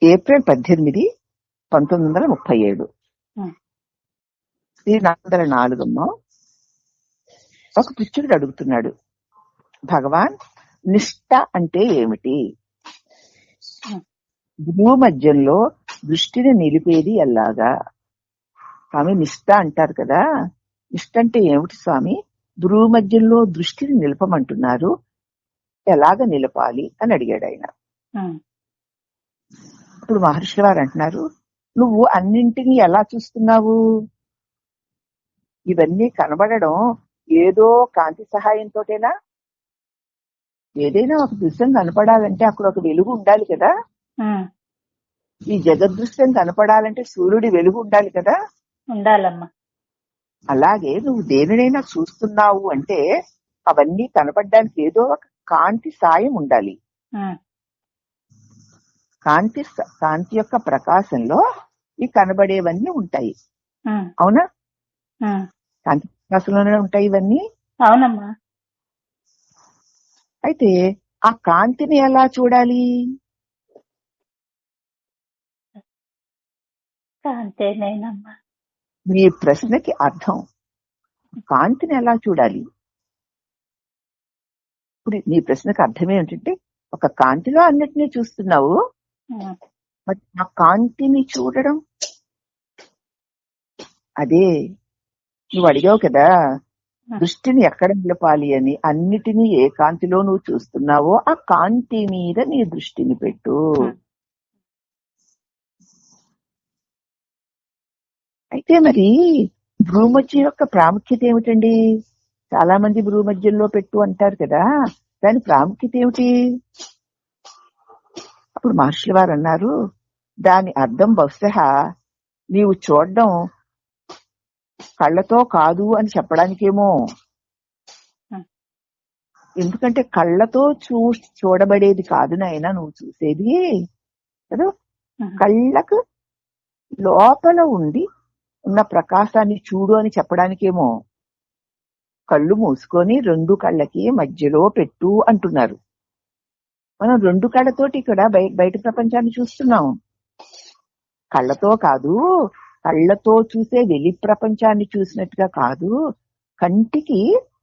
April 18, 1937. Shri 404 ఒక పిచ్చుడు అడుగుతున్నాడు, భగవాన్ నిష్ఠ అంటే ఏమిటి? భూమధ్యంలో దృష్టిని నిలిపేది ఎలాగా? స్వామి నిష్ఠ అంటారు కదా, నిష్ఠ అంటే ఏమిటి స్వామి? భూమధ్యంలో దృష్టిని నిలపమంటున్నారు, ఎలాగ నిలపాలి అని అడిగాడు ఆయన. ఇప్పుడు మహర్షి వారు అంటున్నారు, నువ్వు అన్నింటినీ ఎలా చూస్తున్నావు? ఇవన్నీ కనబడడం ఏదో కాంతి సహాయంతోటేనా? ఏదైనా ఒక దృశ్యం కనపడాలంటే అక్కడ ఒక వెలుగు ఉండాలి కదా. ఈ జగదృశ్యం కనపడాలంటే సూర్యుడి వెలుగు ఉండాలి కదా. ఉండాలమ్మా. అలాగే నువ్వు దేనినైనా చూస్తున్నావు అంటే అవన్నీ కనపడడానికి ఏదో ఒక కాంతి సాయం ఉండాలి. కాంతి యొక్క ప్రకాశంలో ఈ కనబడేవన్నీ ఉంటాయి. అవునా? కాంతి ప్రకాశంలోనే ఉంటాయి ఇవన్నీ. అవునమ్మా. అయితే ఆ కాంతిని ఎలా చూడాలి? అంతేనేనమ్మా. మీ ప్రశ్నకి అర్థం కాంతిని ఎలా చూడాలి? ఇప్పుడు నీ ప్రశ్నకి అర్థం ఏమిటంటే ఒక కాంతిలో అన్నిటినీ చూస్తున్నావు, మరి ఆ కాంతిని చూడడం అదే నువ్వు అడిగావు కదా, దృష్టిని ఎక్కడ నిలపాలి అని. అన్నిటినీ ఏ కాంతిలో నువ్వు చూస్తున్నావో ఆ కాంతి మీద నీ దృష్టిని పెట్టు. అయితే మరి భూమధ్యం యొక్క ప్రాముఖ్యత ఏమిటండి? చాలా మంది భూమధ్యంలో పెట్టు అంటారు కదా, దాని ప్రాముఖ్యత ఏమిటి? అప్పుడు మహర్షుల వారు అన్నారు, దాని అర్థం బహుశా నీవు చూడడం కళ్ళతో కాదు అని చెప్పడానికేమో. ఎందుకంటే కళ్ళతో చూడబడేది కాదు నాయనా నువ్వు చూసేది కదా. కళ్ళకు లోపల ఉండి ఉన్న ప్రకాశాన్ని చూడు అని చెప్పడానికేమో. కళ్ళు మూసుకొని 2 కళ్ళకి మధ్యలో పెట్టు అంటున్నారు. మనం 2 కళ్ళతోటి ఇక్కడ బయట ప్రపంచాన్ని చూస్తున్నాం, కళ్ళతో కాదు. కళ్ళతో చూసే వెలి ప్రపంచాన్ని చూసినట్టుగా కాదు, కంటికి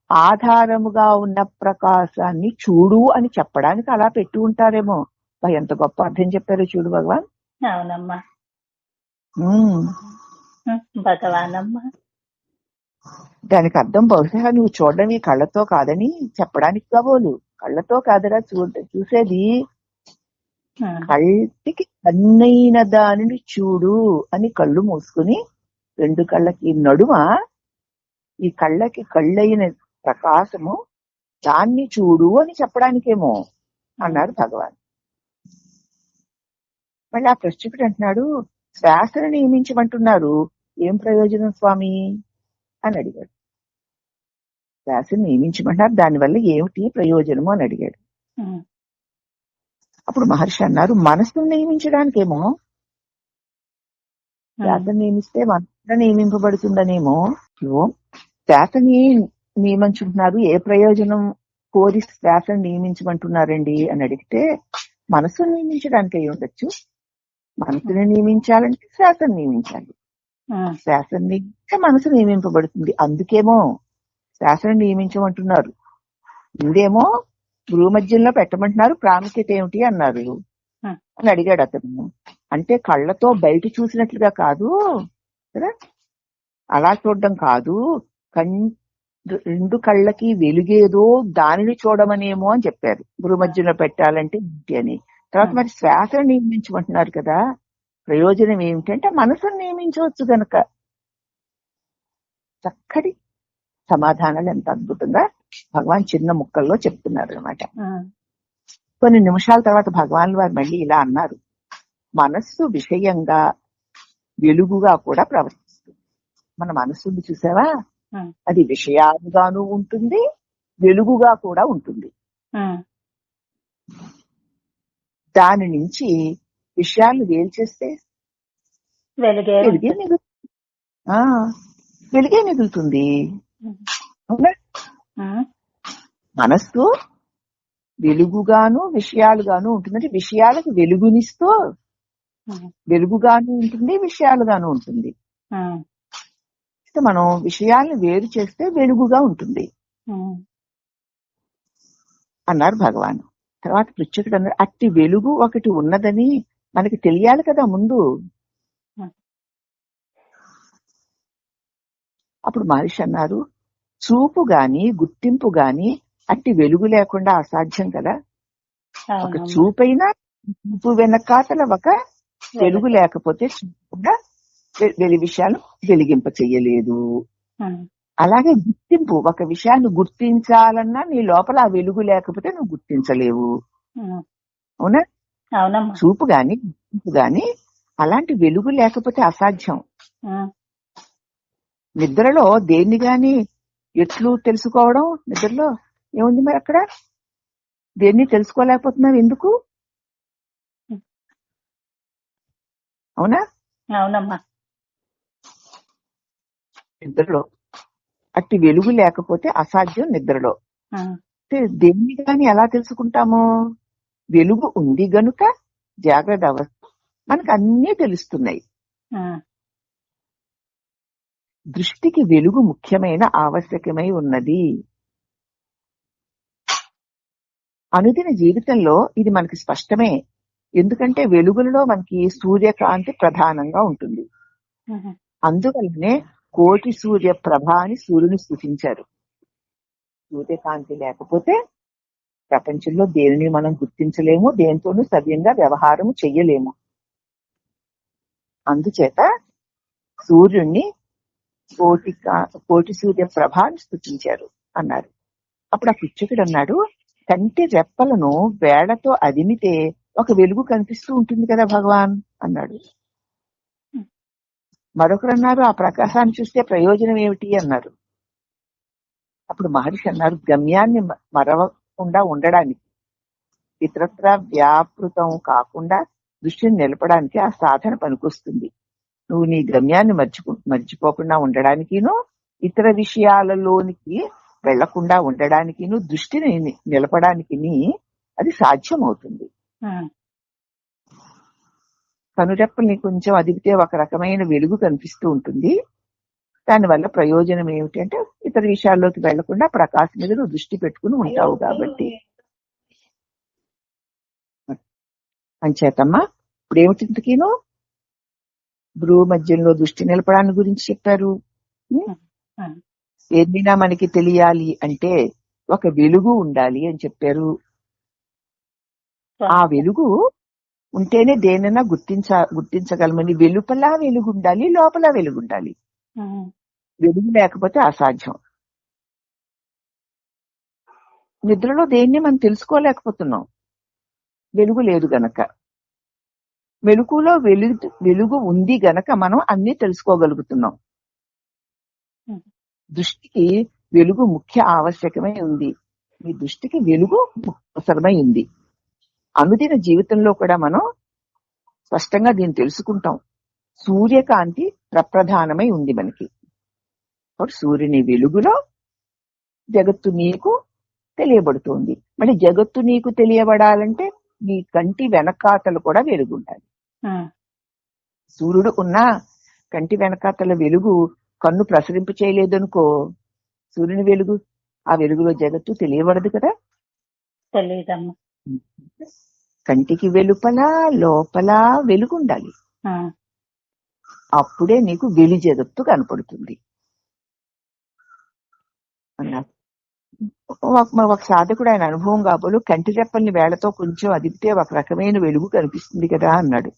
ఆధారముగా ఉన్న ప్రకాశాన్ని చూడు అని చెప్పడానికి అలా పెట్టి ఉంటారేమో. ఎంత గొప్ప అర్థం చెప్పారో చూడు భగవాన్. అవునమ్మా. భగవానమ్మా, దానికి అర్థం బహుశా నువ్వు చూడడం కళ్ళతో కాదని చెప్పడానికి కాబోలు. కళ్ళతో కాదరా చూసేది, కళ్ళకి కన్నైన దానిని చూడు అని కళ్ళు మూసుకుని 2 కళ్ళకి నడుమ ఈ కళ్ళకి కళ్ళైన ప్రకాశము దాన్ని చూడు అని చెప్పడానికేమో అన్నారు భగవాన్. మళ్ళీ ఆ ప్రశ్నకుడు అంటున్నాడు, శ్వాసను నియమించమంటున్నారు, ఏం ప్రయోజనం స్వామి అని అడిగాడు. శ్వాసను నియమించమంటారు, దానివల్ల ఏమిటి ప్రయోజనము అని అడిగాడు. అప్పుడు మహర్షి అన్నారు, మనసును నియమించడానికేమో. శ్వాసను నియమిస్తే మనసు నియమింపబడుతుందనేమో. శ్వాసని నియమించుకుంటున్నారు, ఏ ప్రయోజనం కోరి శ్వాసను నియమించమంటున్నారండి అని అడిగితే, మనసును నియమించడానికి అయి ఉండొచ్చు. మనసుని నియమించాలంటే శ్వాసను నియమించాలి. శ్వాసను నియమిస్తే మనసు నియమింపబడుతుంది, అందుకేమో శ్వాసను నియమించమంటున్నారు. ఇదేమో భూమధ్యంలో పెట్టమంటున్నారు, ప్రాముఖ్యత ఏమిటి అన్నారు అని అడిగాడు అతను. అంటే కళ్ళతో బయట చూసినట్లుగా కాదు కదా, అలా చూడడం కాదు, 2 కళ్ళకి వెలుగేదో దానిని చూడమనేమో అని చెప్పారు. భూమధ్యంలో పెట్టాలంటే ఏంటి అని. తర్వాత మరి శ్వాసను నియమించమంటున్నారు కదా, ప్రయోజనం ఏమిటంటే మనసును నియమించవచ్చు గనక. చక్కటి సమాధానాలు ఎంత అద్భుతంగా భగవాన్ చిన్న ముక్కల్లో చెప్తున్నారు అనమాట. కొన్ని నిమిషాల తర్వాత భగవాన్ వారు మళ్ళీ ఇలా అన్నారు, మనస్సు విషయంగా వెలుగుగా కూడా ప్రవర్తిస్తుంది. మన మనస్సుని చూసావా, అది విషయాలుగాను ఉంటుంది, వెలుగుగా కూడా ఉంటుంది. దాని నుంచి విషయాలు వేలు చేస్తే వెలుగే మిగులుతుంది. మనస్సు వెలుగుగాను విషయాలుగాను ఉంటుందంటే విషయాలకు వెలుగునిస్తూ ఉమ్, వెలుగుగాను ఉంటుంది, విషయాలుగాను ఉంటుంది. ఉమ్, సో మనం విషయాల్ని వేరు చేస్తే వెలుగుగా ఉంటుంది ఉమ్, అన్నారు భగవాన్. తర్వాత పృచ్ఛకుడు అన్నారు, అట్టి వెలుగు ఒకటి ఉన్నదని మనకి తెలియాలి కదా ముందు. ఉమ్. అప్పుడు మహర్షి అన్నారు, చూపు గాని గుర్తింపు గాని అట్టి వెలుగు లేకుండా అసాధ్యం కదా. ఒక అవునమ్మా. చూపైనా చూపు వెనకాతల ఒక వెలుగు లేకపోతే చూపుగా వెలి విషయాలు వెలిగింప చెయ్యలేదు. ఉమ్, అలాగే గుర్తింపు, ఒక విషయాన్ని గుర్తించాలన్నా నీ లోపల ఆ వెలుగు లేకపోతే నువ్వు గుర్తించలేవు. ఉమ్, అవునా? అవునమ్మా. చూపు గాని గుర్తింపు గాని అలాంటి వెలుగు లేకపోతే అసాధ్యం. ఉమ్, నిద్రలో దేన్ని గాని ఎట్లు తెలుసుకోవడం? నిద్రలో ఏముంది మరి అక్కడ? దేన్ని తెలుసుకోలేకపోతున్నావు ఎందుకు? అవునా? అవునమ్మా. నిద్రలో అట్టి వెలుగు లేకపోతే అసాధ్యం నిద్రలో. ఉమ్, దేన్ని గాని ఎలా తెలుసుకుంటాము? వెలుగు ఉంది గనుక జాగ్రత్త అవస్థ మనకు అన్నీ తెలుస్తున్నాయి. ఉమ్, దృష్టికి వెలుగు ముఖ్యమైన ఆవశ్యకమై ఉన్నది. అనుదిన జీవితంలో ఇది మనకి స్పష్టమే. ఎందుకంటే వెలుగులలో మనకి సూర్యకాంతి ప్రధానంగా ఉంటుంది. ఉమ్, అందువల్లనే కోటి సూర్య ప్రభ అని సూర్యుని స్తుతించారు. సూర్యకాంతి లేకపోతే ప్రపంచంలో దేనిని మనం గుర్తించలేము, దేనితోనూ సవ్యంగా వ్యవహారం చెయ్యలేము. అందుచేత సూర్యుణ్ణి కోటి సూర్య ప్రభ అని స్తుతించారు అన్నారు. అప్పుడు ఆ పిచ్చుకుడు అన్నాడు, కంటి రెప్పలను వేళ్లతో అదిమితే ఒక వెలుగు కనిపిస్తూ ఉంటుంది కదా భగవాన్ అన్నాడు. మరొకరు అన్నారు, ఆ ప్రకాశాన్ని చూస్తే ప్రయోజనం ఏమిటి అన్నారు. అప్పుడు మహర్షి అన్నారు, గమ్యాన్ని మరవకుండా ఉండడానికి, ఇతరత్ర వ్యాపృతం కాకుండా దృష్టిని నిలపడానికి ఆ సాధన పనికొస్తుంది. నువ్వు నీ గమ్యాన్ని మర్చిపోకుండా ఉండడానికిను, ఇతర విషయాలలోనికి వెళ్లకుండా ఉండడానికిను, దృష్టిని నిలపడానికి అది సాధ్యం అవుతుంది. ఉమ్, కనురెప్పల్ని కొంచెం అదిపితే ఒక రకమైన వెలుగు కనిపిస్తూ ఉంటుంది. దానివల్ల ప్రయోజనం ఏమిటి అంటే ఇతర విషయాల్లోకి వెళ్లకుండా ప్రకాశం మీద నువ్వు దృష్టి పెట్టుకుని ఉంటావు కాబట్టి. అంచేతమ్మా ఇప్పుడు ఏమిటింతకీను భ్రూ మధ్యంలో దృష్టి నిలపడాన్ని గురించి చెప్పారు. ఏదైనా మనకి తెలియాలి అంటే ఒక వెలుగు ఉండాలి అని చెప్పారు. ఆ వెలుగు ఉంటేనే దేనైనా గుర్తించగలమని. వెలుపల వెలుగు ఉండాలి, లోపల వెలుగు ఉండాలి. వెలుగు లేకపోతే అసాధ్యం. నిద్రలో దేన్ని మనం తెలుసుకోలేకపోతున్నాం, వెలుగు లేదు గనక. వెలుగులో వెలుగు ఉంది గనక మనం అన్ని తెలుసుకోగలుగుతున్నాం. దృష్టికి వెలుగు ముఖ్య ఆవశ్యకమై ఉంది. మీ దృష్టికి వెలుగు అవసరమై ఉంది. అనుదిన జీవితంలో కూడా మనం స్పష్టంగా దీన్ని తెలుసుకుంటాం. సూర్యకాంతి ప్రప్రధానమై ఉంది మనకి. సూర్యుని వెలుగులో జగత్తు నీకు తెలియబడుతోంది. మరి జగత్తు నీకు తెలియబడాలంటే నీ కంటి వెనకాతలు కూడా వెలుగుండాలి. సూర్యుడు ఉన్న కంటి వెనకాతల వెలుగు కన్ను ప్రసరింప చేయలేదనుకో, సూర్యుని వెలుగు, ఆ వెలుగులో జగత్తు తెలియబడదు కదా. తెలియదమ్మా. కంటికి వెలుపల లోపల వెలుగుండాలి. అప్పుడే నీకు వెలి జగత్తు కనపడుతుంది అన్నారు. ఒక సాధకుడు ఆయన అనుభవం కాబోలు కంటి రెప్పల్ని వేళ్లతో కొంచెం అదిపితే ఒక రకమైన వెలుగు కనిపిస్తుంది కదా అన్నాడు.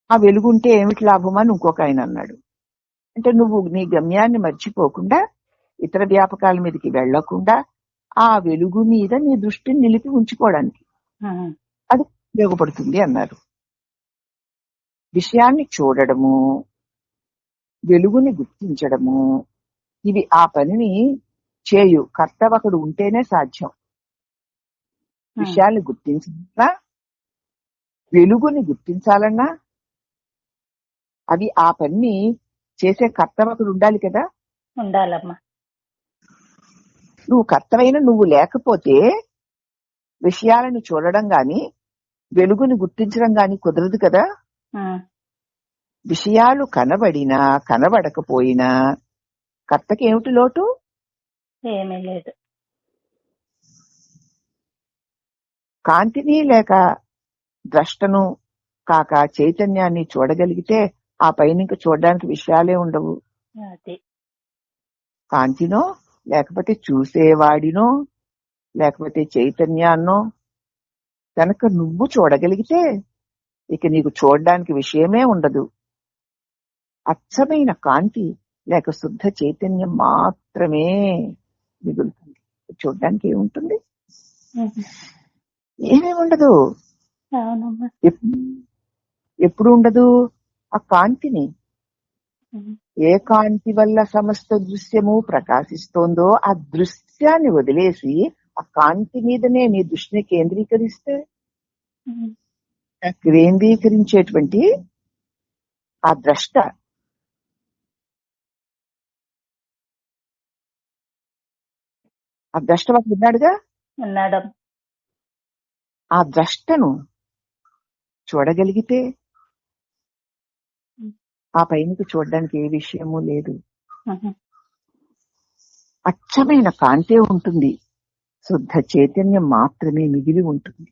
ఆ వెలుగు ఉంటే ఏమిటి లాభం అని ఇంకొక ఆయన అన్నాడు. అంటే నువ్వు నీ గమ్యాన్ని మర్చిపోకుండా ఇతర వ్యాపకాల మీదకి వెళ్లకుండా ఆ వెలుగు మీద నీ దృష్టిని నిలిపి ఉంచుకోవడానికి అది ఉపయోగపడుతుంది అన్నారు. విషయాన్ని చూడడము, వెలుగుని గుర్తించడము, ఇవి ఆ పనిని చేయు కర్త ఒకడు ఉంటేనే సాధ్యం. విషయాన్ని గుర్తించాలన్నా, వెలుగుని గుర్తించాలన్నా అవి ఆ పని చేసే కర్తవకుడు ఉండాలి కదా. ఉండాలమ్మా. నువ్వు కర్తవైన నువ్వు లేకపోతే విషయాలను చూడడం గాని వెలుగుని గుర్తించడం గాని కుదరదు కదా. విషయాలు కనబడినా కనబడకపోయినా కర్తకి ఏమిటి లోటు? ఏమీ లేదు. కాంతిని లేక ద్రష్టను కాక చైతన్యాన్ని చూడగలిగితే ఆ పైన ఇంక చూడడానికి విషయాలే ఉండవు. అది కాంతినో లేకపోతే చూసేవాడినో లేకపోతే చైతన్యాన్నో కనుక నువ్వు చూడగలిగితే ఇక నీకు చూడడానికి విషయమే ఉండదు. అచ్చమైన కాంతి లేక శుద్ధ చైతన్యం మాత్రమే మిగులుతుంది. చూడడానికి ఏముంటుంది? ఏమేమి ఉండదు. అవునమ్మా. ఎప్పుడు ఉండదు ఆ కాంతిని. ఏ కాంతి వల్ల సమస్త దృశ్యము ప్రకాశిస్తోందో ఆ దృశ్యాన్ని వదిలేసి ఆ కాంతి మీదనే నీ దృష్టిని కేంద్రీకరిస్తే కేంద్రీకరించేటువంటి ఆ ద్రష్ట వాడు ఉన్నాడుగా, ఆ ద్రష్టను చూడగలిగితే ఆ పైనకి చూడడానికి ఏ విషయము లేదు. అచ్చమైన కాంతే ఉంటుంది, శుద్ధ చైతన్యం మాత్రమే మిగిలి ఉంటుంది.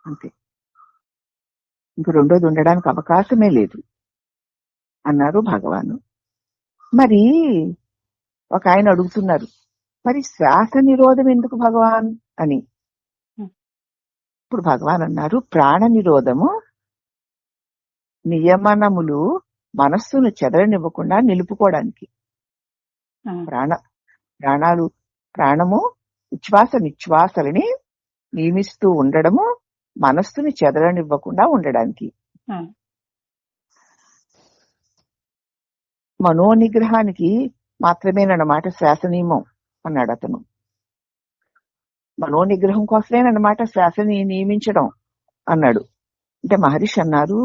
అంతే, ఇంక రెండోది ఉండడానికి అవకాశమే లేదు అన్నారు భగవాను. మరి ఒక ఆయన అడుగుతున్నారు, మరి శ్వాస నిరోధం ఎందుకు భగవాన్ అని. ఇప్పుడు భగవాన్ అన్నారు, ప్రాణ నిరోధము నియమనములు మనస్సును చెదరనివ్వకుండా నిలుపుకోవడానికి. ప్రాణము ఉచ్ఛ్వాస నిశ్వాసలని నియమిస్తూ ఉండడము మనస్సుని చెదరనివ్వకుండా ఉండడానికి. మనోనిగ్రహానికి మాత్రమేనన్నమాట శ్వాస నియమం అన్నాడు అతను. మనోనిగ్రహం కోసమేనన్నమాట శ్వాసని నియమించడం అన్నాడు. అంటే మహర్షి అన్నారు,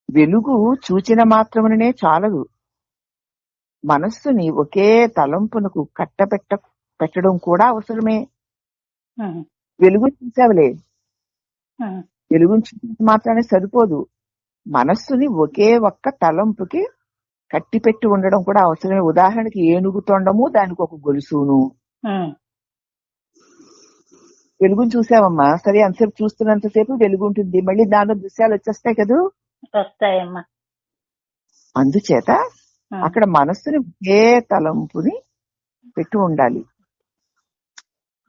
వెలుగు చూచిన మాత్రముననే చాలదు, మనస్సుని ఒకే తలంపునకు పెట్టడం కూడా అవసరమే. వెలుగు చూసావులే, వెలుగు చూసిన మాత్రమే సరిపోదు, మనస్సుని ఒకే ఒక్క తలంపుకి కట్టిపెట్టి ఉండడం కూడా అవసరమే. ఉదాహరణకి ఏనుగు తొండము, దానికి ఒక గొలుసును. వెలుగుని చూసావమ్మా, సరే అంతసేపు చూస్తున్నంతసేపు వెలుగు ఉంటుంది, మళ్ళీ దానిలో దృశ్యాలు వచ్చేస్తాయి కదా. అందుచేత అక్కడ మనస్సుని ఏ తలంపుని పెట్టి ఉండాలి.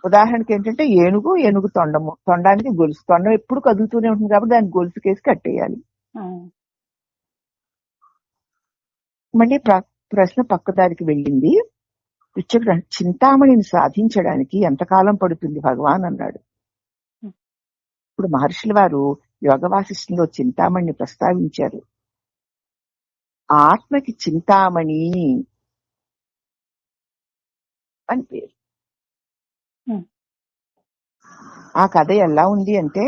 ఉదాహరణకి ఏంటంటే ఏనుగు తొండానికి గొలుసు, తొండం ఎప్పుడు కదులుతూనే ఉంటుంది కాబట్టి దానికి గొలుసు కేసి కట్టేయాలి. మళ్ళీ ప్రశ్న పక్కదారికి వెళ్ళింది. చింతామణిని సాధించడానికి ఎంతకాలం పడుతుంది భగవాన్ అన్నాడు. ఇప్పుడు మహర్షుల వారు యోగ వాసిష్ఠంలో చింతామణిని ప్రస్తావించారు. ఆత్మకి చింతామణి అని పేరు. ఆ కథ ఎలా ఉంది అంటే,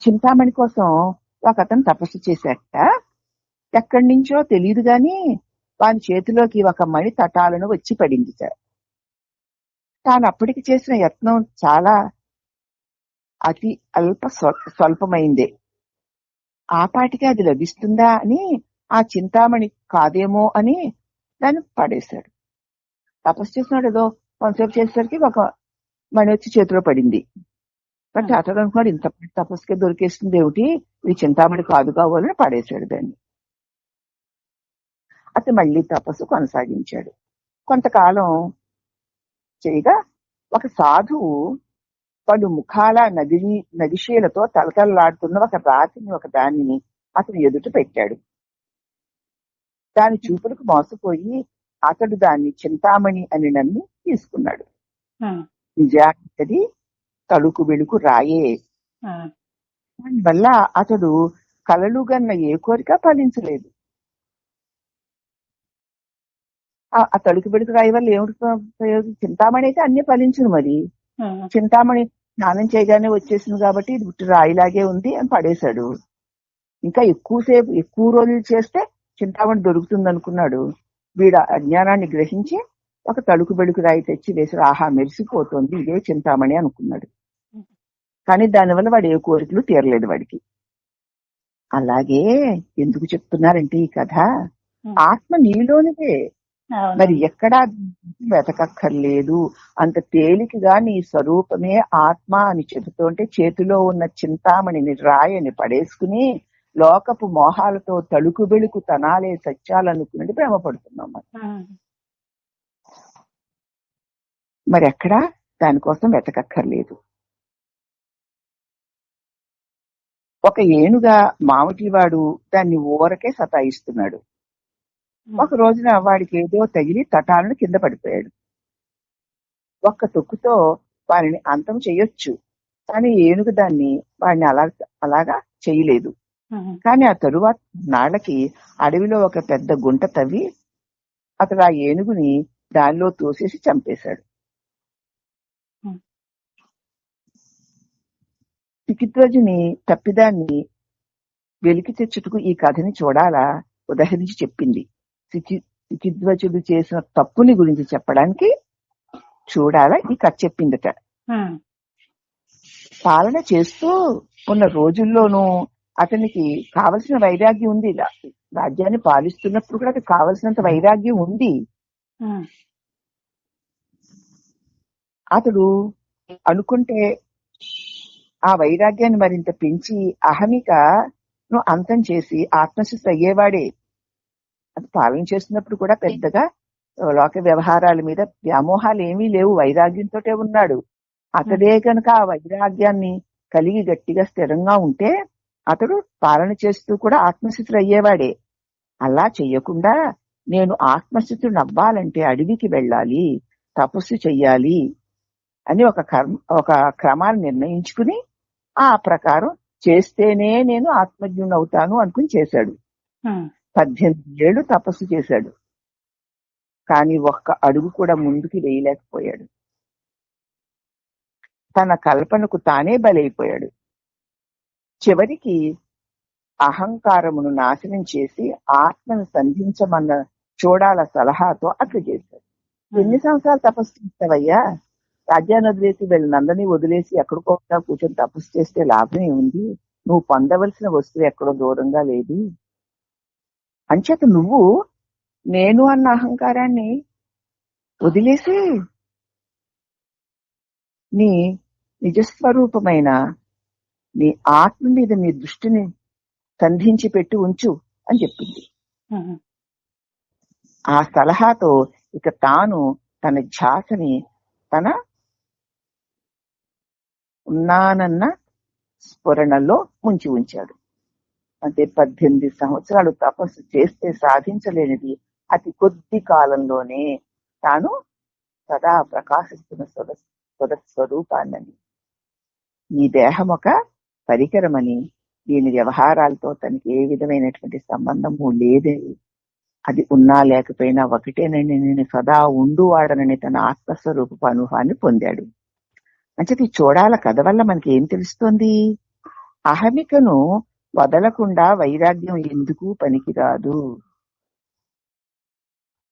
చింతామణి కోసం ఒక అతను తపస్సు చేశాట. ఎక్కడి నుంచో తెలియదు గాని వాని చేతిలోకి ఒక మణి తటాలను వచ్చి పడింది. తాను అప్పటికి చేసిన యత్నం చాలా అతి స్వల్పమైందే. ఆ పాటికి అది లభిస్తుందా అని ఆ చింతామణి కాదేమో అని దాన్ని పడేశాడు. తపస్సు చేసినాడు, ఏదో కొంతసేపు చేసేసరికి ఒక మణి వచ్చి చేతిలో పడింది. బట్ అతడు అనుకున్నాడు, ఇంత తపస్సుకే దొరికేస్తుంది ఏమిటి, ఇది చింతామణి కాదు కావాలని పడేశాడు దాన్ని. అతను మళ్ళీ తపస్సు కొనసాగించాడు. కొంతకాలం చేయగా ఒక సాధువు పలు ముఖాల నదిశీలతో తలతలలాడుతున్న ఒక రాతిని ఒక దానిని అతను ఎదుట పెట్టాడు. దాని చూపులకు మోసపోయి అతడు దాన్ని చింతామణి అని నమ్మి తీసుకున్నాడు. నిజానికి తడుకు వెలుకు రాయే. దానివల్ల అతడు కలలుగన్న ఏ కోరిక ఫలించలేదు. ఆ తడుకు వెలుకు రాయి వల్ల ఏమిటి ప్రయోజనం? చింతామణి అయితే అన్ని ఫలించును. మరి చింతామణి స్నానం చేయగానే వచ్చేసింది కాబట్టి ఇది పుట్టి రాయిలాగే ఉంది అని పడేశాడు. ఇంకా ఎక్కువ రోజులు చేస్తే చింతామణి దొరుకుతుంది అనుకున్నాడు. వీడు అజ్ఞానాన్ని గ్రహించి ఒక తలుకు బెడుకు రాయి తెచ్చి వేసి ఆహా మెరిసిపోతుంది ఇదే చింతామణి అనుకున్నాడు. కానీ దానివల్ల వాడు ఏ కోరికలు తీరలేదు వాడికి. అలాగే ఎందుకు చెప్తున్నారంటే ఈ కథ, ఆత్మ నీలోనిదే, మరి ఎక్కడా వెతకక్కర్లేదు. అంత తేలికగా నీ స్వరూపమే ఆత్మ అని చెబుతుంటే చేతిలో ఉన్న చింతామణిని రాయని పడేసుకుని లోకపు మోహాలతో తలుకు బెళుకు తనాలే సత్యాలనుకుని భ్రమపడుతున్నాం. మరి ఎక్కడా దానికోసం వెతకక్కర్లేదు. ఒక ఏనుగా మామిటివాడు దాన్ని ఊరకే సతాయిస్తున్నాడు. ఒక రోజున వాడికి ఏదో తగిలి తటాలను కింద పడిపోయాడు. ఒక్క తొక్కుతో వారిని అంతం చేయొచ్చు, కానీ ఏనుగు వాడిని అలాగా చేయలేదు. కానీ ఆ తరువాత నాళ్ళకి అడవిలో ఒక పెద్ద గుంట తవ్వి అతడు ఆ ఏనుగుని దానిలో తోసేసి చంపేశాడు. చికిత్వజుని తప్పిదాన్ని వెలికి తెచ్చుటకు ఈ కథని చూడాలా ఉదహరించి చెప్పింది. చికిద్వజుడు చేసిన తప్పుని గురించి చెప్పడానికి చూడాలా ఈ కథ చెప్పిందట. పాలన చేస్తూ ఉన్న రోజుల్లోనూ అతనికి కావలసిన వైరాగ్యం ఉంది. రాజ్యాన్ని పాలిస్తున్నప్పుడు కూడా అతనికి కావలసినంత వైరాగ్యం ఉంది. అతడు అనుకుంటే ఆ వైరాగ్యాన్ని మరింత పెంచి అహమికను అంతం చేసి ఆత్మశుద్ధి అయ్యేవాడే. అది పాలన చేస్తున్నప్పుడు కూడా పెద్దగా లోక వ్యవహారాల మీద వ్యామోహాలు ఏమీ లేవు, వైరాగ్యంతో ఉన్నాడు. అతడే కనుక ఆ వైరాగ్యాన్ని కలిగి గట్టిగా స్థిరంగా ఉంటే అతడు పాలన చేస్తూ కూడా ఆత్మస్థితులు అయ్యేవాడే. అలా చెయ్యకుండా నేను ఆత్మస్థితుడిని అవ్వాలంటే అడవికి వెళ్ళాలి, తపస్సు చెయ్యాలి అని ఒక క్రమాన్ని నిర్ణయించుకుని ఆ ప్రకారం చేస్తేనే నేను ఆత్మజ్ఞుని అవుతాను అనుకుని చేశాడు. 18 ఏళ్ళు తపస్సు చేశాడు, కానీ ఒక్క అడుగు కూడా ముందుకి వేయలేకపోయాడు. తన కల్పనకు తానే బలైపోయాడు. చివరికి అహంకారమును నాశనం చేసి ఆత్మను సంధించమన్న చూడాల సలహాతో అట్లు చేశాడు. ఎన్ని సంవత్సరాలు తపస్సు చేస్తావయ్యా? రాజ్యాన్ని వదిలేసి వెళ్ళి నందని వదిలేసి ఎక్కడికో కూర్చొని తపస్సు చేస్తే లాభం ఏముంది? నువ్వు పొందవలసిన వస్తువు ఎక్కడో దూరంగా లేదు. అంచేత నువ్వు నేను అన్న అహంకారాన్ని వదిలేసి నీ నిజస్వరూపమైన నీ ఆత్మ మీద నీ దృష్టిని సంధించి పెట్టి ఉంచు అని చెప్పింది. ఆ సలహాతో ఇక తాను తన ధ్యాసని తన ఉన్నానన్న స్ఫురణలో ముంచి ఉంచాడు. అంటే 18 సంవత్సరాలు తపస్సు చేస్తే సాధించలేనిది అతి కొద్ది కాలంలోనే తాను సదా ప్రకాశిస్తున్న స్వరూపాన్ని, ఈ దేహం ఒక పరికరమని, దీని వ్యవహారాలతో తనకి ఏ విధమైనటువంటి సంబంధము లేదని, అది ఉన్నా లేకపోయినా ఒకటేనని, నేను సదా ఉండువాడనని తన ఆత్మస్వరూప అనుభవాన్ని పొందాడు. అంటే ఈ చూడాల కథ వల్ల మనకి ఏం తెలుస్తోంది? అహమికను వదలకుండా వైరాగ్యం ఎందుకు పనికిరాదు.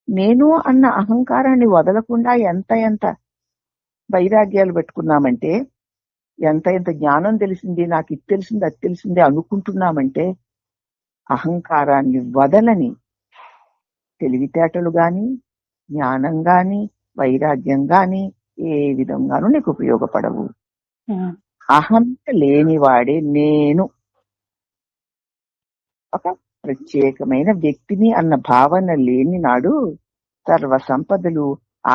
నేను అన్న అహంకారాన్ని వదలకుండా ఎంత వైరాగ్యాలు పెట్టుకున్నామంటే, ఎంత జ్ఞానం తెలిసింది, నాకు ఇది తెలిసింది అది తెలిసింది అనుకుంటున్నామంటే, అహంకారాన్ని వదలని తెలివితేటలు గాని, జ్ఞానం గాని, వైరాగ్యం గాని ఏ విధంగానూ నీకు ఉపయోగపడవు. అహంత లేనివాడే నేను ఒక ప్రత్యేకమైన వ్యక్తిని అన్న భావన లేని నాడు సర్వ సంపదలు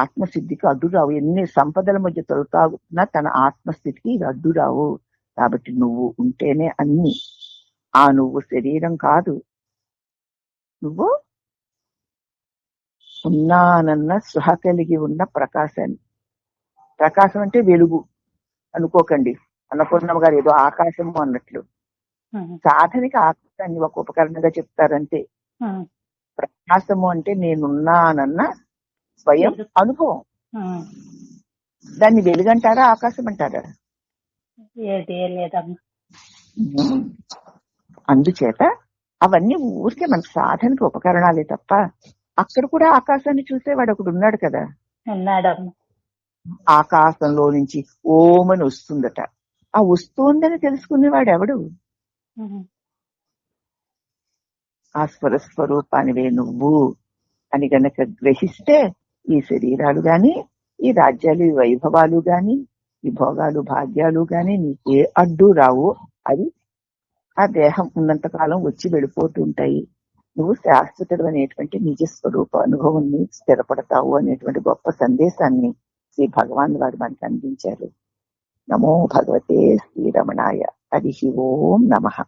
ఆత్మసిద్ధికి అడ్డురావు. ఎన్ని సంపదల మధ్య తొలతాగుతున్నా తన ఆత్మస్థితికి ఇది అడ్డురావు. కాబట్టి నువ్వు ఉంటేనే అన్ని. ఆ నువ్వు శరీరం కాదు, నువ్వు ఉన్నానన్న స్పృహ కలిగి ఉన్న ప్రకాశాన్ని. ప్రకాశం అంటే వెలుగు అనుకోకండి, అన్నపూర్ణమ్మ గారు ఏదో ఆకాశము అన్నట్లు. సాధనకి ఆకాశాన్ని ఒక ఉపకరణంగా చెప్తారంతే. ప్రకాశము అంటే నేనున్నానన్న స్వయం అనుభవం. దాన్ని వెలుగంటారా, ఆకాశం అంటారా? అందుచేత అవన్నీ ఊరికే మన సాధనకి ఉపకరణాలే తప్ప, అక్కడ కూడా ఆకాశాన్ని చూసేవాడు ఒకడు ఉన్నాడు కదా. ఉన్నాడమ్మా. ఆకాశంలో నుంచి ఓమని వస్తుందట. ఆ వస్తుందని తెలుసుకునేవాడు ఎవడు? ఉమ్. ఆ స్వరస్వరూపానివే నువ్వు అని గనక గ్రహిస్తే ఈ శరీరాలు గాని, ఈ రాజ్యాలు, ఈ వైభవాలు గాని, ఈ భోగాలు భాగ్యాలు గాని నీకే అడ్డు రావు. అవి ఆ దేహం ఉన్నంత కాలం వచ్చి వెళ్ళిపోతుంటాయి. నువ్వు శాశ్వతుడు అనేటువంటి నిజ స్వరూప అనుభవాన్ని స్థిరపడతావు అనేటువంటి గొప్ప సందేశాన్ని శ్రీ భగవాన్ వారు మనకు అందించారు. నమో భగవతే శ్రీరమణాయ. హరి ఓం నమః.